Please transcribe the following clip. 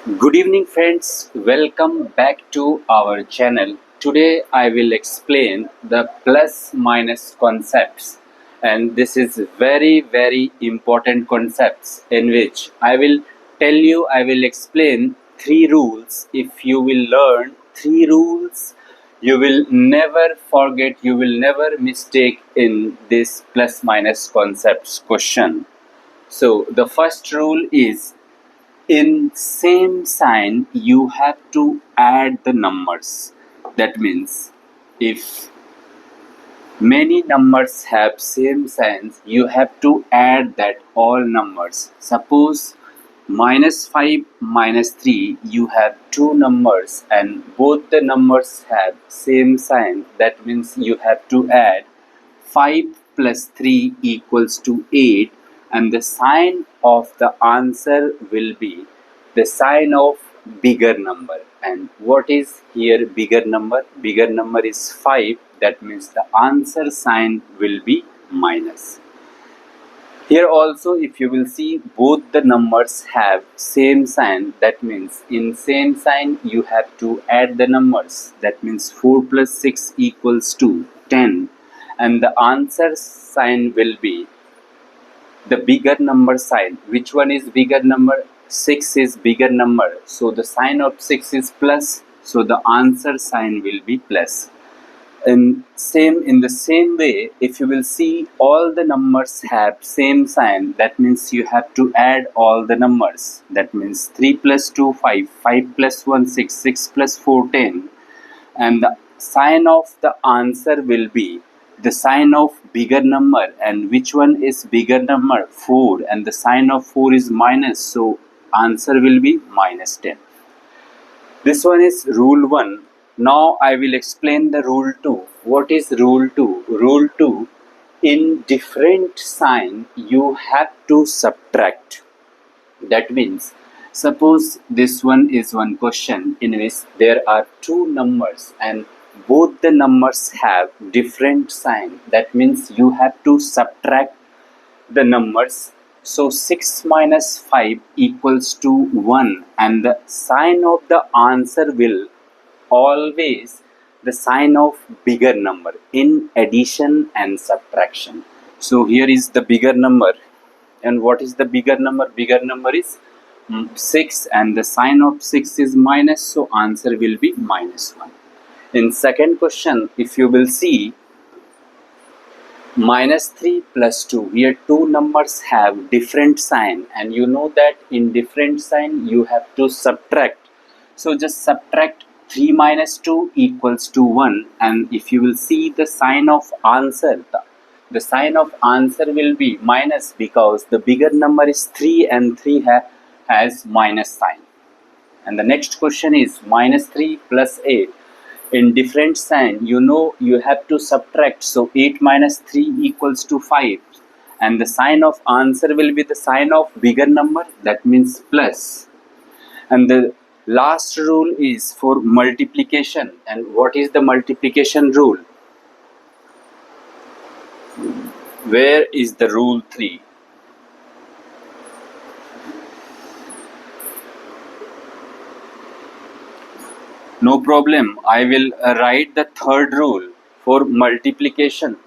Good evening friends, welcome back to our channel. Today I will explain the plus minus concepts, and this is very important concepts in which I will explain three rules. If you will learn three rules, you will never forget, you will never mistake in this plus minus concepts question. So the first rule is, in same sign you have to add the numbers. That means if many numbers have same signs, you have to add that all numbers. Suppose -5 -3, you have two numbers and both the numbers have same sign. That means you have to add 5 plus 3 equals to 8, and the sign of the answer will be the sign of bigger number. And what is here bigger number? Bigger number is 5. That means the answer sign will be minus. Here also, if you will see, both the numbers have same sign. That means in same sign you have to add the numbers. That means 4 plus 6 equals to 10, and the answer sign will be the bigger number sign. Which one is bigger number? 6 is bigger number, so the sign of 6 is plus, so the answer sign will be plus. In the same way, if you will see, all the numbers have same sign. That means you have to add all the numbers. That means 3 plus 2 5, 5 plus 1 6, 6 plus 4 10, and the sign of the answer will be the sign of bigger number. And which one is bigger number? 4, and the sign of 4 is minus, so answer will be minus 10. This one is rule 1. Now I will explain the rule 2. What is rule 2? Rule 2, in different sign you have to subtract. That means, suppose this one is one question in which there are two numbers and both the numbers have different sign. That means you have to subtract the numbers. So 6 minus 5 equals to 1, and the sign of the answer will always the sign of bigger number in addition and subtraction. So here is the bigger number, and what is the bigger number? Bigger number is 6, and the sign of 6 is minus, so answer will be minus 1. In second question, if you will see, -3 plus 2, here two numbers have different sign, and you know that in different sign you have to subtract. So just subtract 3 minus 2 equals to 1, and if you will see the sign of answer, the sign of answer will be minus, because the bigger number is 3 and 3 has minus sign. And the next question is -3 plus 8. In different sign, you know you have to subtract. So 8 minus 3 equals to 5, and the sign of answer will be the sign of bigger number. That means plus. And the last rule is for multiplication. And what is the multiplication rule? Where is the rule 3? No problem, I will write the third rule for multiplication.